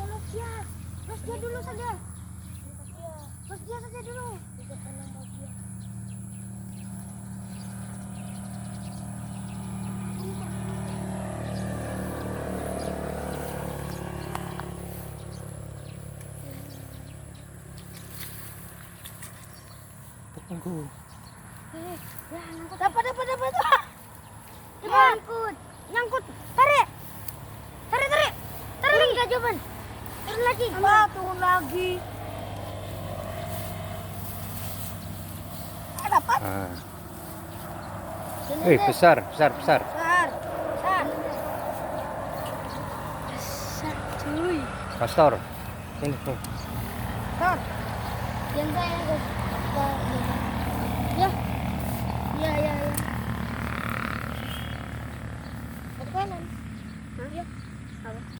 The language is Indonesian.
los dia. Los dia dulu saja. Los dia saja dulu. Tunggu. Dapat. Nyangkut. Nyangkut. Tarik. Turun enggak, Jovan? Turun lagi. Turun lagi. Dapat. Ah. Besar. Besar. Besar, cuy. Pastor. Sini. Besar. Yang saya ya. Ya.